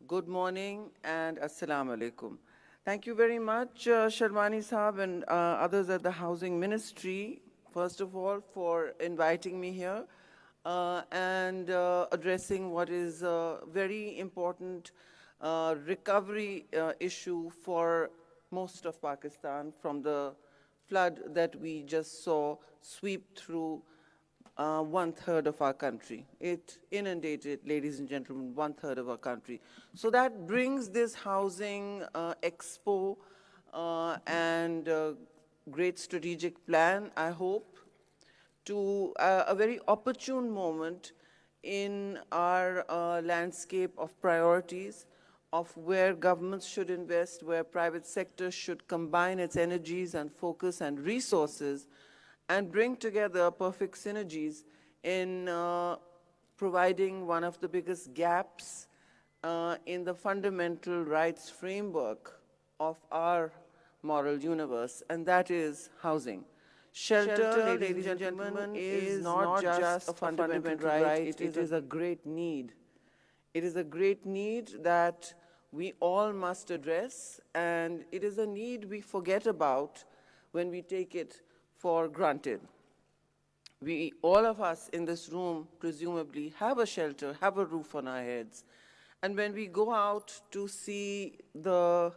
Good morning and Assalamu alaikum. Thank you very much, Sharmani Saab and others at the Housing Ministry, first of all, for inviting me here and addressing what is a very important recovery issue for most of Pakistan from the flood that we just saw sweep through one-third of our country. It inundated, ladies and gentlemen, one-third of our country. So that brings this housing expo and great strategic plan, I hope, to a very opportune moment in our landscape of priorities of where governments should invest, where private sector should combine its energies and focus and resources and bring together perfect synergies in providing one of the biggest gaps in the fundamental rights framework of our moral universe, and that is housing. Shelter, ladies and gentlemen, is not just a fundamental right, it is a great need. It is a great need that we all must address, and it is a need we forget about when we take it for granted. We, all of us in this room, presumably have a shelter, have a roof on our heads. And when we go out to see the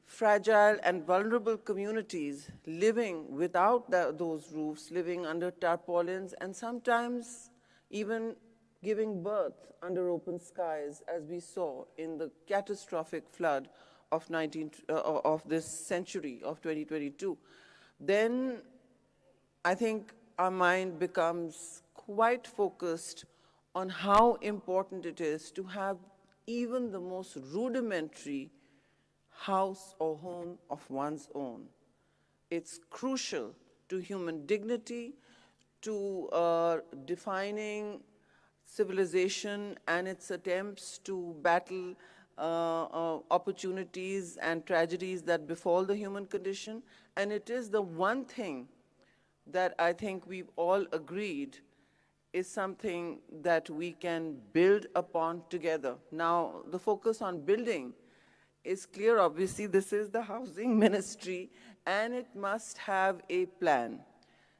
fragile and vulnerable communities living without those roofs, living under tarpaulins, and sometimes even giving birth under open skies, as we saw in the catastrophic flood of this century of 2022, then I think our mind becomes quite focused on how important it is to have even the most rudimentary house or home of one's own. It's crucial to human dignity, to defining civilization and its attempts to battle opportunities and tragedies that befall the human condition. And it is the one thing that I think we've all agreed is something that we can build upon together. Now, the focus on building is clear. Obviously, this is the housing ministry, and it must have a plan.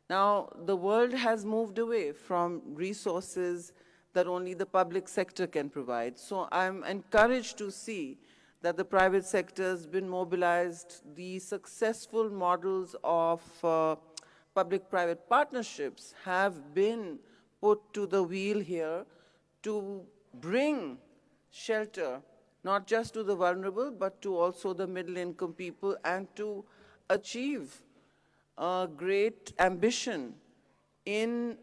Now, the world has moved away from resources that only the public sector can provide. So I'm encouraged to see that the private sector has been mobilized. The successful models of public-private partnerships have been put to the wheel here to bring shelter not just to the vulnerable, but to also the middle-income people, and to achieve a great ambition in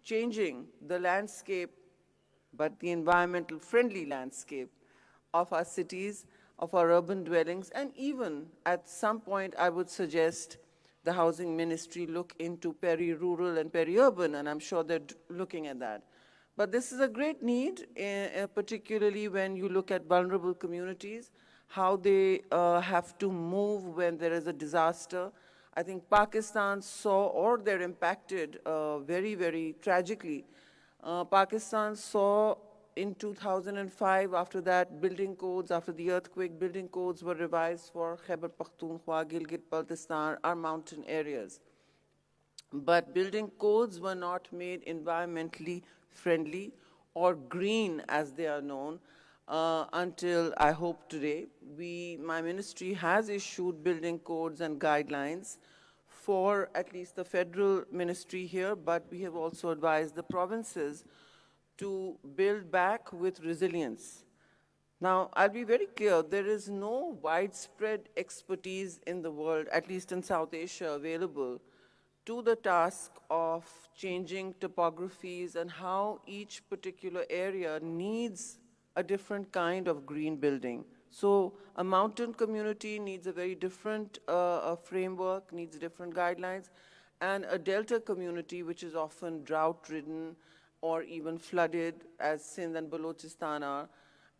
changing the landscape, but the environmental-friendly landscape of our cities, of our urban dwellings, and even at some point I would suggest the housing ministry look into peri-rural and peri-urban, and I'm sure they're looking at that. But this is a great need, particularly when you look at vulnerable communities, how they have to move when there is a disaster. I think Pakistan saw, or they're impacted very, very tragically. Pakistan saw in 2005, after that, building codes, after the earthquake, building codes were revised for Khyber Pakhtunkhwa, Gilgit-Baltistan, our mountain areas. But building codes were not made environmentally friendly or green, as they are known, until, I hope today, my ministry has issued building codes and guidelines for at least the federal ministry here, but we have also advised the provinces to build back with resilience. Now, I'll be very clear, there is no widespread expertise in the world, at least in South Asia, available to the task of changing topographies and how each particular area needs a different kind of green building. So a mountain community needs a very different framework, needs different guidelines, and a delta community, which is often drought-ridden or even flooded, as Sindh and Balochistan are,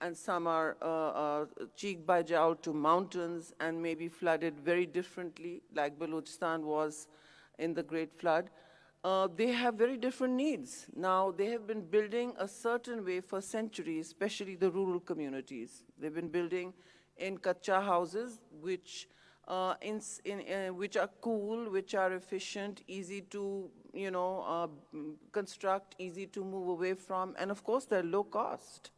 and some are cheek by jowl to mountains and maybe flooded very differently, like Balochistan was in the Great Flood. they have very different needs. Now, they have been building a certain way for centuries, especially the rural communities. They've been building in kacha houses, which, which are cool, which are efficient, easy to, construct, easy to move away from, and of course, they're low cost.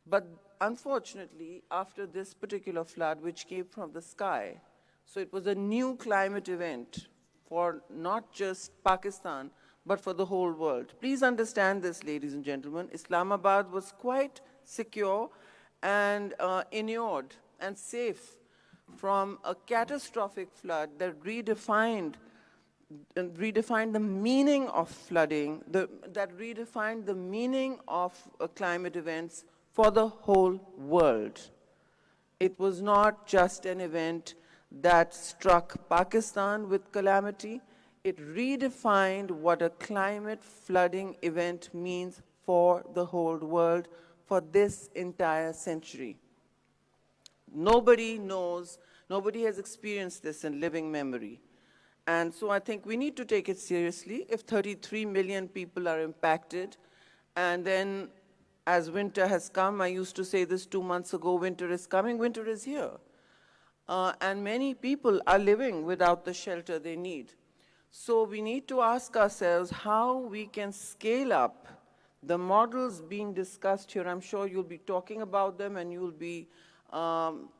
But unfortunately, after this particular flood, which came from the sky, so it was a new climate event for not just Pakistan, but for the whole world. Please understand this, ladies and gentlemen. Islamabad was quite secure and inured and safe from a catastrophic flood that redefined the meaning of flooding, that redefined the meaning of climate events for the whole world. It was not just an event that struck Pakistan with calamity. It redefined what a climate flooding event means for the whole world for this entire century. Nobody knows, nobody has experienced this in living memory. And so I think we need to take it seriously. If 33 million people are impacted, and then as winter has come, I used to say this 2 months ago, winter is coming, winter is here. And many people are living without the shelter they need. So we need to ask ourselves how we can scale up the models being discussed here. I'm sure you'll be talking about them and you'll be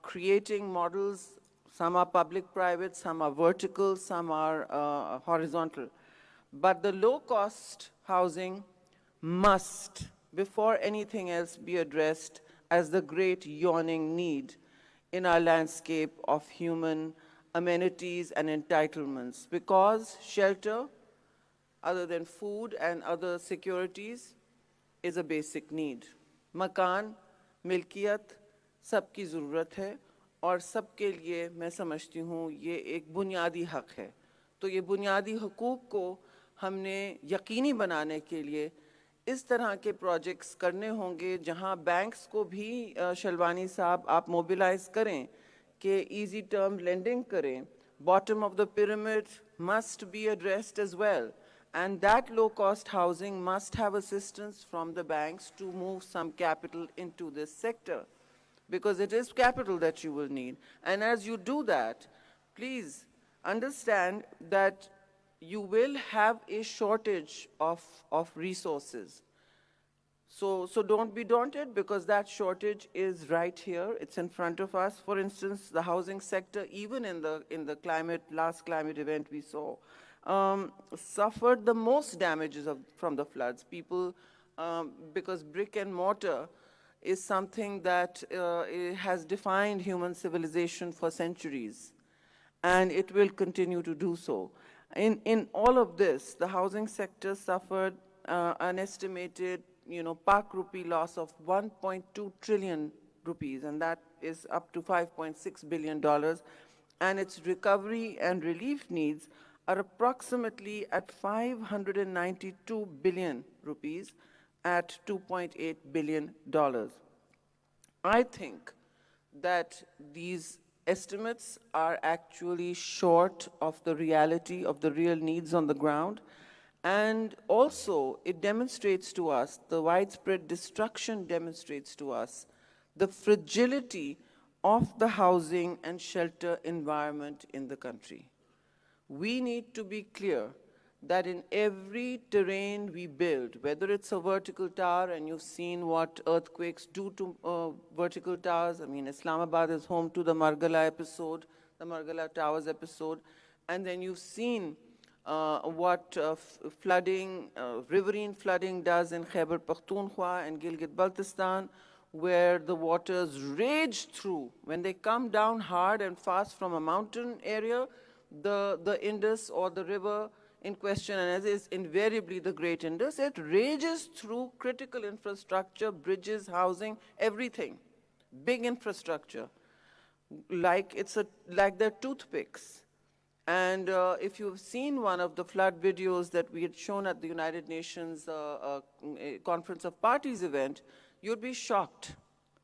creating models. Some are public-private, some are vertical, some are horizontal. But the low-cost housing must, before anything else, be addressed as the great yawning need in our landscape of human amenities and entitlements. Because shelter, other than food and other securities, is a basic need. Makan, milkiyat, सबकी ज़रूरत है और सबके लिए मैं समझती हूँ ये एक बुनियादी हक है. तो ये बुनियादी हकूक़ को हमने यकीनी बनाने के लिए इस तरह के प्रोजेक्ट्स करने होंगे जहाँ बैंक्स को भी शलवानी साहब आप मोबिलाइज करें कि इजी टर्म लेंडिंग करें. Bottom of the pyramid must be addressed as well. And that low-cost housing must have assistance from the banks to move some capital into this sector, because it is capital that you will need. And as you do that, please understand that you will have a shortage of resources. So don't be daunted, because that shortage is right here. It's in front of us. For instance, the housing sector, even in the last climate event we saw, suffered the most damages from the floods. People, because brick and mortar is something that has defined human civilization for centuries, and it will continue to do so. In all of this, the housing sector suffered an estimated, Pak rupee loss of 1.2 trillion rupees, and that is up to $5.6 billion. And its recovery and relief needs are approximately at 592 billion rupees at $2.8 billion. I think that these estimates are actually short of the reality of the real needs on the ground. And also, it demonstrates to us, the widespread destruction demonstrates to us the fragility of the housing and shelter environment in the country. We need to be clear that in every terrain we build, whether it's a vertical tower, and you've seen what earthquakes do to vertical towers. I mean, Islamabad is home to the Margala episode, the Margala Towers episode. And then you've seen what flooding, riverine flooding does in Khyber Pakhtunkhwa and Gilgit-Baltistan, where the waters rage through. When they come down hard and fast from a mountain area, the Indus or the river in question, and as is invariably the Great Indus, it rages through critical infrastructure, bridges, housing, everything. Big infrastructure, like they're toothpicks. And if you've seen one of the flood videos that we had shown at the United Nations Conference of Parties event, you'd be shocked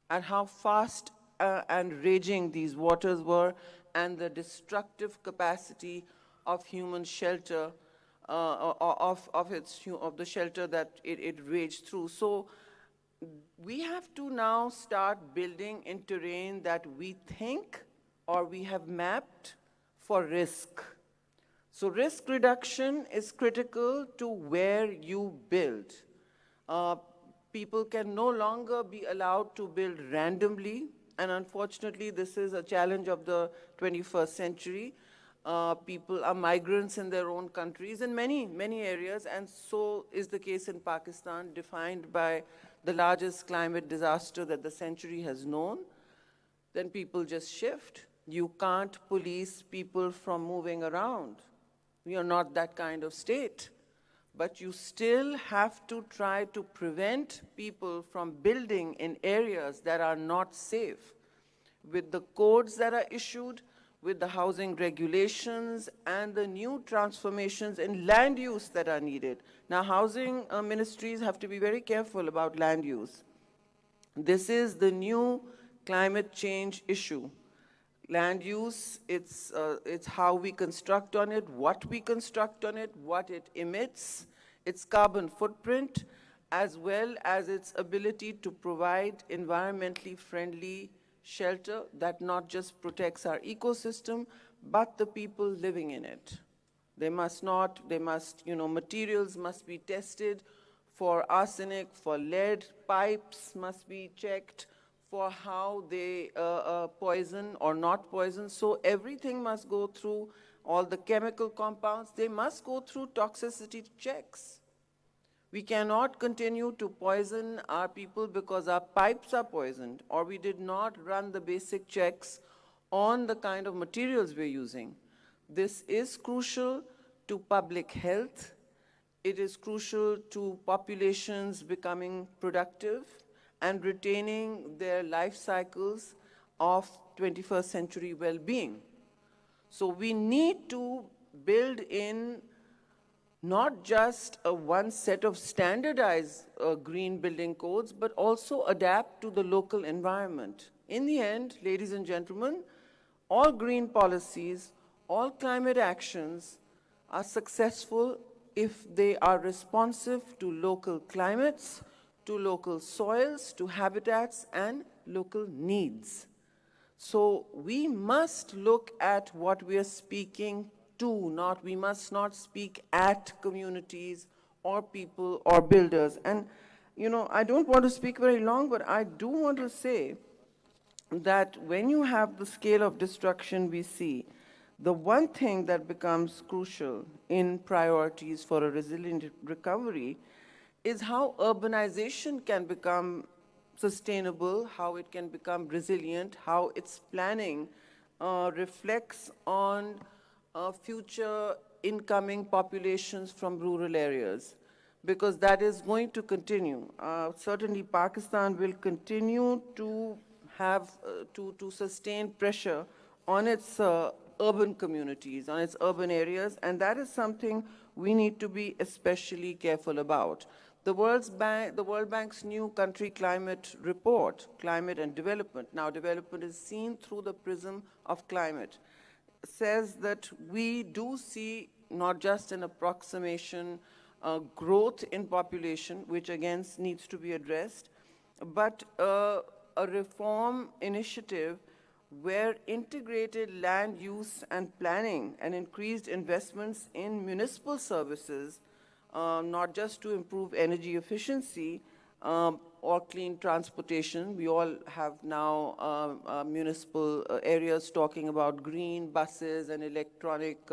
at how fast and raging these waters were, and the destructive capacity of human shelter of the shelter that it raged through. So we have to now start building in terrain that we think or we have mapped for risk. So risk reduction is critical to where you build. Uh, People can no longer be allowed to build randomly, and unfortunately, this is a challenge of the 21st century. People are migrants in their own countries in many, many areas, and so is the case in Pakistan, defined by the largest climate disaster that the century has known. Then people just shift. You can't police people from moving around. We are not that kind of state. But you still have to try to prevent people from building in areas that are not safe. With the codes that are issued, with the housing regulations, and the new transformations in land use that are needed. Now, housing ministries have to be very careful about land use. This is the new climate change issue. Land use, it's how we construct on it, what we construct on it, what it emits, its carbon footprint, as well as its ability to provide environmentally friendly shelter that not just protects our ecosystem, but the people living in it. Materials must be tested for arsenic, for lead, pipes must be checked for how they poison or not poison. So everything must go through all the chemical compounds. They must go through toxicity checks. We cannot continue to poison our people because our pipes are poisoned or we did not run the basic checks on the kind of materials we're using. This is crucial to public health. It is crucial to populations becoming productive and retaining their life cycles of 21st century well-being. So we need to build in not just one set of standardized green building codes, but also adapt to the local environment. In the end, ladies and gentlemen, all green policies, all climate actions are successful if they are responsive to local climates, to local soils, to habitats, and local needs. So we must look at what we are speaking to, we must not speak at communities or people or builders. And, I don't want to speak very long, but I do want to say that when you have the scale of destruction we see, the one thing that becomes crucial in priorities for a resilient recovery is how urbanization can become sustainable, how it can become resilient, how its planning reflects on future incoming populations from rural areas, because that is going to continue. Certainly Pakistan will continue to have to sustain pressure on its urban communities, on its urban areas, and that is something we need to be especially careful about. The World Bank's new country climate report, Climate and Development, now development is seen through the prism of climate, says that we do see not just an approximation growth in population, which again needs to be addressed, but a reform initiative where integrated land use and planning and increased investments in municipal services, not just to improve energy efficiency or clean transportation. We all have now municipal areas talking about green buses and electronic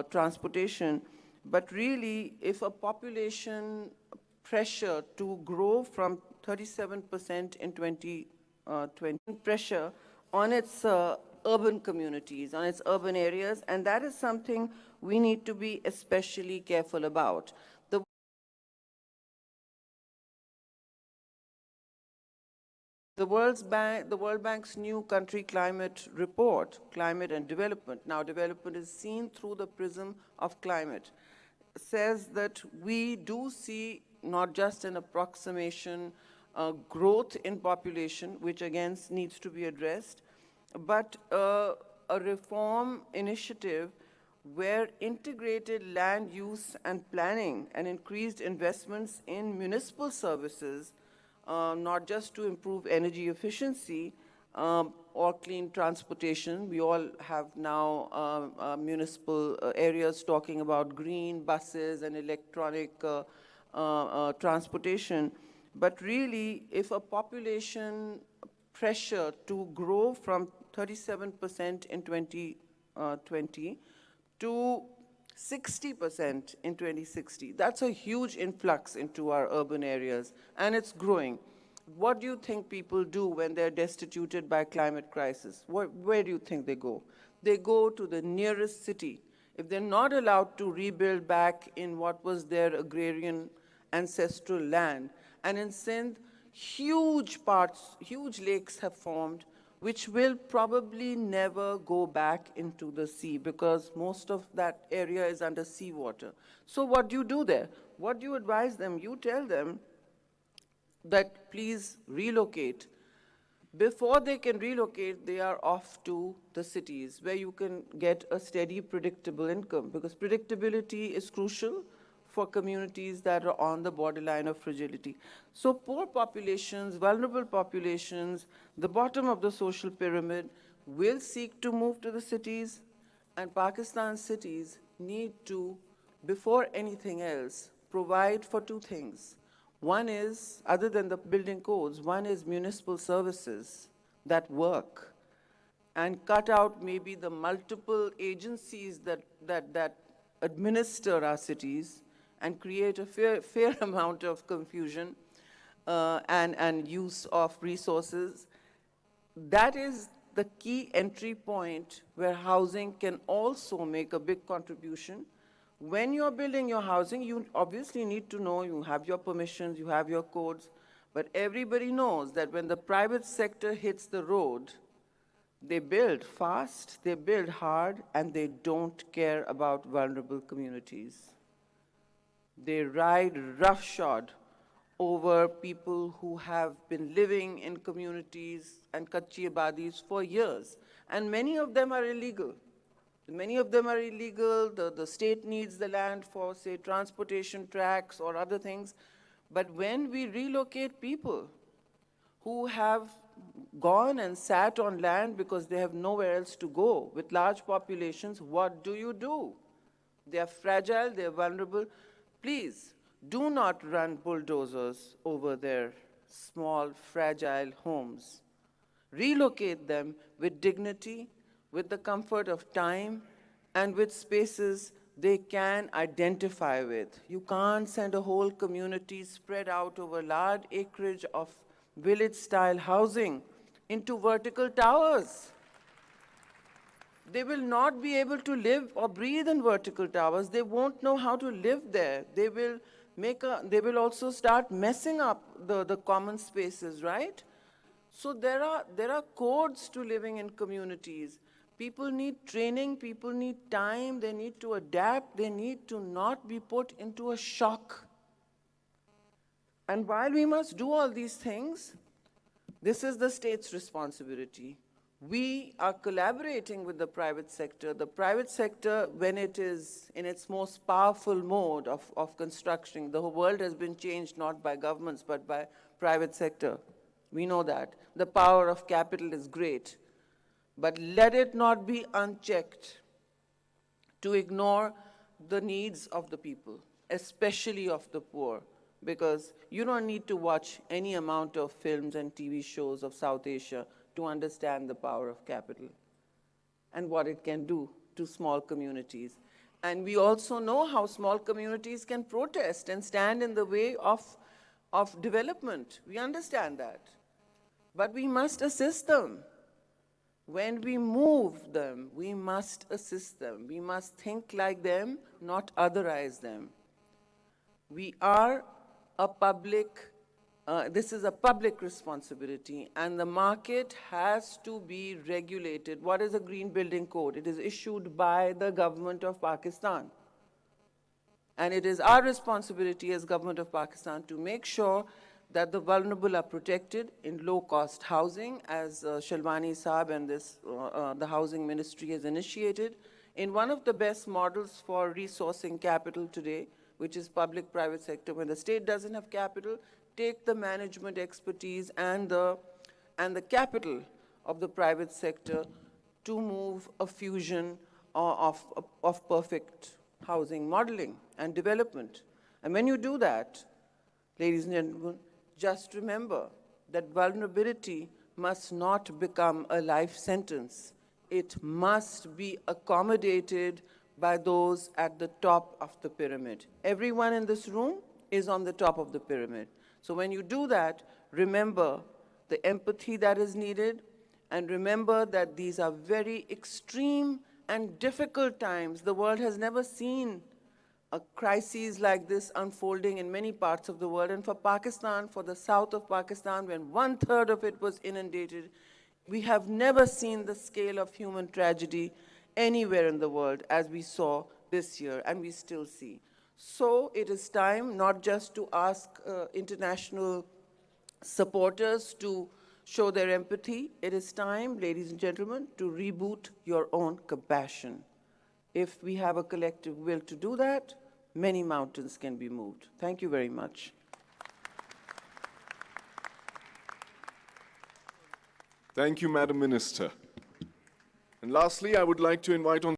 transportation. But really, if a population pressure to grow from 37% in 2020, pressure on its urban communities, on its urban areas, and that is something we need to be especially careful about. The World Bank's new country climate report, Climate and Development, now development is seen through the prism of climate, says that we do see not just an approximation growth in population, which again needs to be addressed, but a reform initiative where integrated land use and planning and increased investments in municipal services, not just to improve energy efficiency or clean transportation. We all have now municipal areas talking about green buses and electronic transportation. But really, if a population pressure to grow from 37% in 2020 to 60% in 2060. That's a huge influx into our urban areas, and it's growing. What do you think people do when they're destituted by climate crisis? Where do you think they go? They go to the nearest city. If they're not allowed to rebuild back in what was their agrarian ancestral land, and in Sindh, huge lakes have formed, which will probably never go back into the sea because most of that area is under seawater. So what do you do there? What do you advise them? You tell them that please relocate. Before they can relocate, they are off to the cities where you can get a steady, predictable income, because predictability is crucial for communities that are on the borderline of fragility. So poor populations, vulnerable populations, the bottom of the social pyramid will seek to move to the cities, and Pakistan's cities need to, before anything else, provide for two things. One is, other than the building codes, one is municipal services that work and cut out maybe the multiple agencies that administer our cities and create a fair amount of confusion and use of resources. That is the key entry point where housing can also make a big contribution. When you're building your housing, you obviously need to know, you have your permissions, you have your codes, but everybody knows that when the private sector hits the road, they build fast, they build hard, and they don't care about vulnerable communities. They ride roughshod over people who have been living in communities and Kachi Abadis for years. And many of them are illegal. Many of them are illegal. The state needs the land for, say, transportation tracks or other things. But when we relocate people who have gone and sat on land because they have nowhere else to go with large populations, what do? They are fragile, they are vulnerable. Please, do not run bulldozers over their small, fragile homes. Relocate them with dignity, with the comfort of time, and with spaces they can identify with. You can't send a whole community spread out over large acreage of village-style housing into vertical towers. They will not be able to live or breathe in vertical towers. They won't know how to live there. They will also start messing up the common spaces, right? So there are codes to living in communities. People need training, people need time, they need to adapt, they need to not be put into a shock. And while we must do all these things, this is the state's responsibility. We are collaborating with the private sector. The private sector, when it is in its most powerful mode of construction, the whole world has been changed not by governments, but by private sector. We know that. The power of capital is great. But let it not be unchecked to ignore the needs of the people, especially of the poor, because you don't need to watch any amount of films and TV shows of South Asia to understand the power of capital and what it can do to small communities. And we also know how small communities can protest and stand in the way of development. We understand that. But we must assist them. When we move them, we must assist them. We must think like them, not otherize them. We are a public this is a public responsibility, and the market has to be regulated. What is a Green Building Code? It is issued by the government of Pakistan. And it is our responsibility as government of Pakistan to make sure that the vulnerable are protected in low-cost housing, as Shalwani Saab and the Housing Ministry has initiated. In one of the best models for resourcing capital today, which is public-private sector, when the state doesn't have capital, take the management expertise and the capital of the private sector to move a fusion of perfect housing modeling and development. And when you do that, ladies and gentlemen, just remember that vulnerability must not become a life sentence. It must be accommodated by those at the top of the pyramid. Everyone in this room is on the top of the pyramid. So when you do that, remember the empathy that is needed, and remember that these are very extreme and difficult times. The world has never seen a crisis like this unfolding in many parts of the world. And for Pakistan, for the south of Pakistan, when 1/3 of it was inundated, we have never seen the scale of human tragedy anywhere in the world as we saw this year, and we still see. So it is time not just to ask international supporters to show their empathy. It is time, ladies and gentlemen, to reboot your own compassion. If we have a collective will to do that, many mountains can be moved. Thank you very much. Thank you, Madam Minister. And lastly, I would like to invite on